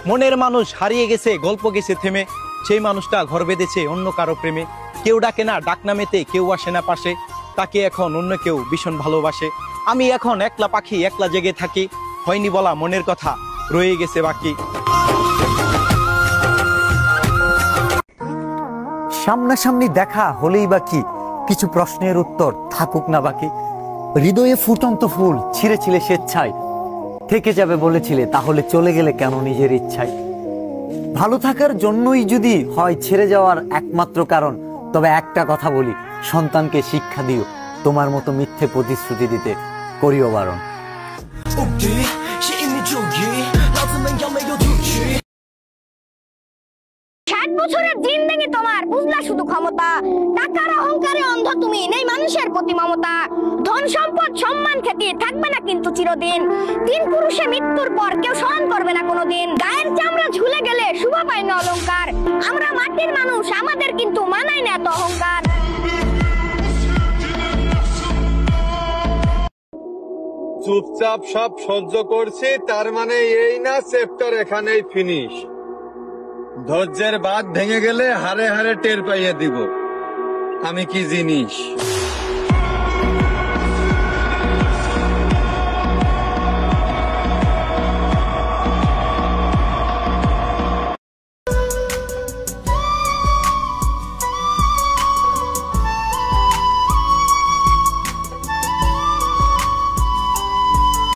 মনের মানুষ হারিয়ে গেছে, গল্প গেছে থেমে, সেই মানুষটা ঘর বেঁধেছে অন্য কারো প্রেমে। কেউ ডাকে না ডাক নামেতে, কেউ আসে না পাশে, তাকে এখন অন্য কেউ ভীষণ ভালোবাসে। আমি এখন একলা পাখি, একলা জেগে থাকি, হয়নি বলা মনের কথা রয়ে গেছে বাকি। সামনাসামনি দেখা হলেই বা কি, কিছু প্রশ্নের উত্তর থাকুক না বাকি। হৃদয়ে ফুটন্ত ফুল ছিঁড়েছিলে স্বেচ্ছায়, থেকে যাবে বলেছিলে, তাহলে চলে গেলে কেন নিজের ইচ্ছায়? ভালো থাকার জন্যই যদি হয় ছেড়ে যাওয়ার একমাত্র কারণ, তবে একটা কথা বলি, সন্তানকে শিক্ষা দিও, তোমার মতো মিথ্যে প্রতিশ্রুতি দিতে করিও বারণ। 60 বছরের জিন্দেগি তোমার, বুঝলা শুধু ক্ষমতা, টাকার অহংকারে অন্ধ তুমি, নেই মানুষের প্রতি মমতা। ধন সম্পদ সম্মান খ্যাতি থাকবে না কিন্তু চিরদিন, তিন পুরুষে মৃত্যুর পর কেউ স্মরণ করবে না কোনোদিন। গায়ের চামড়া ঝুলে গেলে শোভা পায় না অলংকার, আমরা মাটির মানুষ, আমাদের কিন্তু মানায় না এত অহংকার। চুপচাপ সব সহ্য করছি, তার মানে এই না চ্যাপ্টার এখানেই ফিনিশ। ধৈর্যের বাঁধ ভেঙে গেলে হারে হারে টের পাইয়ে দিব আমি কি জিনিস।